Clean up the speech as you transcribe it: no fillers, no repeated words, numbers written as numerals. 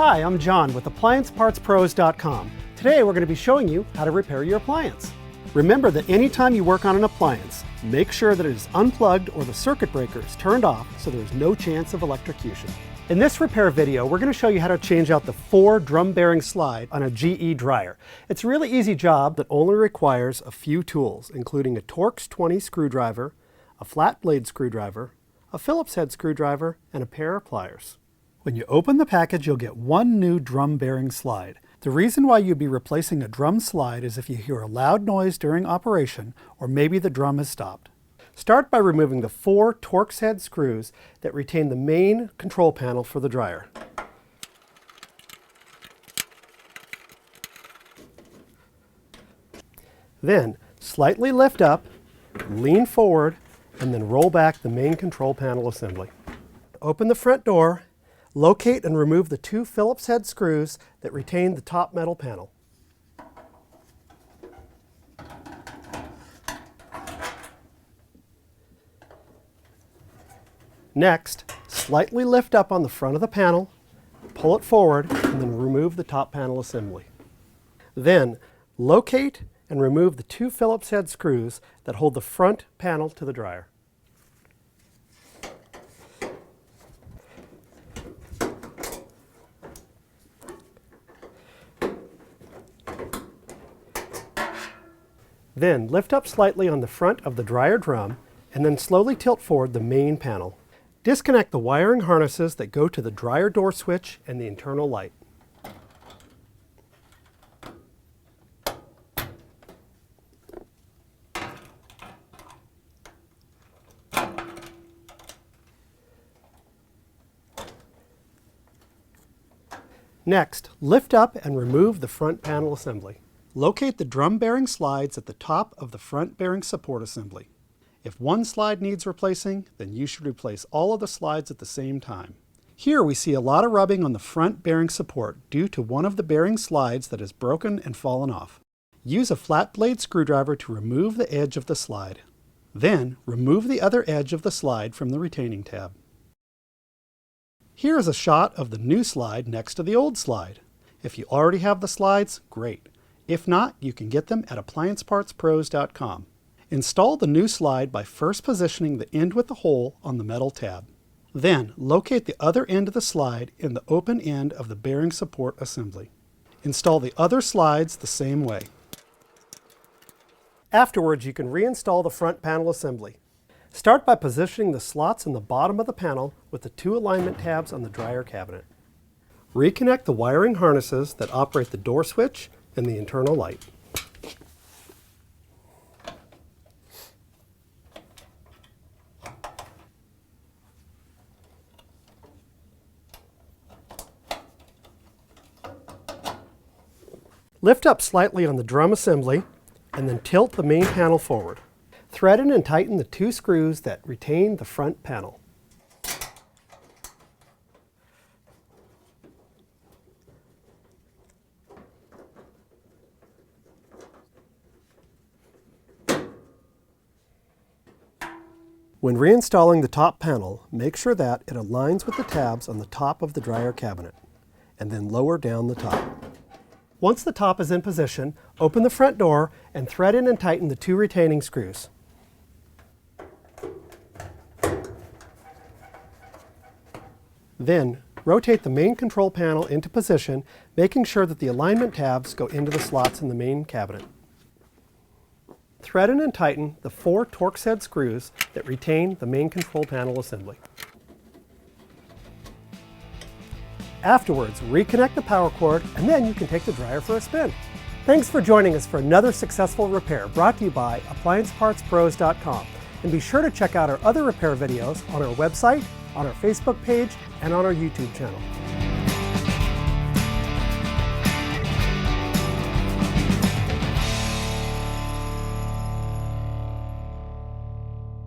Hi, I'm John with AppliancePartsPros.com. Today we're going to be showing you how to repair your appliance. Remember that anytime you work on an appliance, make sure that it is unplugged or the circuit breaker is turned off so there is no chance of electrocution. In this repair video, we're going to show you how to change out the 4 drum bearing slide on a GE dryer. It's a really easy job that only requires a few tools, including a Torx 20 screwdriver, a flat blade screwdriver, a Phillips head screwdriver, and a pair of pliers. When you open the package, you'll get one new drum bearing slide. The reason why you'd be replacing a drum slide is if you hear a loud noise during operation, or maybe the drum has stopped. Start by removing the 4 Torx head screws that retain the main control panel for the dryer. Then, slightly lift up, lean forward, and then roll back the main control panel assembly. Open the front door. Locate and remove the 2 Phillips head screws that retain the top metal panel. Next, slightly lift up on the front of the panel, pull it forward, and then remove the top panel assembly. Then, locate and remove the 2 Phillips head screws that hold the front panel to the dryer. Then lift up slightly on the front of the dryer drum and then slowly tilt forward the main panel. Disconnect the wiring harnesses that go to the dryer door switch and the internal light. Next, lift up and remove the front panel assembly. Locate the drum bearing slides at the top of the front bearing support assembly. If one slide needs replacing, then you should replace all of the slides at the same time. Here we see a lot of rubbing on the front bearing support due to one of the bearing slides that is broken and fallen off. Use a flat blade screwdriver to remove the edge of the slide. Then remove the other edge of the slide from the retaining tab. Here is a shot of the new slide next to the old slide. If you already have the slides, great. If not, you can get them at AppliancePartsPros.com. Install the new slide by first positioning the end with the hole on the metal tab. Then, locate the other end of the slide in the open end of the bearing support assembly. Install the other slides the same way. Afterwards, you can reinstall the front panel assembly. Start by positioning the slots in the bottom of the panel with the 2 alignment tabs on the dryer cabinet. Reconnect the wiring harnesses that operate the door switch and the internal light. Lift up slightly on the drum assembly and then tilt the main panel forward. Thread in and tighten the 2 screws that retain the front panel. When reinstalling the top panel, make sure that it aligns with the tabs on the top of the dryer cabinet, and then lower down the top. Once the top is in position, open the front door and thread in and tighten the 2 retaining screws. Then, rotate the main control panel into position, making sure that the alignment tabs go into the slots in the main cabinet. Thread in and tighten the 4 Torx head screws that retain the main control panel assembly. Afterwards, reconnect the power cord and then you can take the dryer for a spin. Thanks for joining us for another successful repair brought to you by AppliancePartsPros.com. And be sure to check out our other repair videos on our website, on our Facebook page, and on our YouTube channel.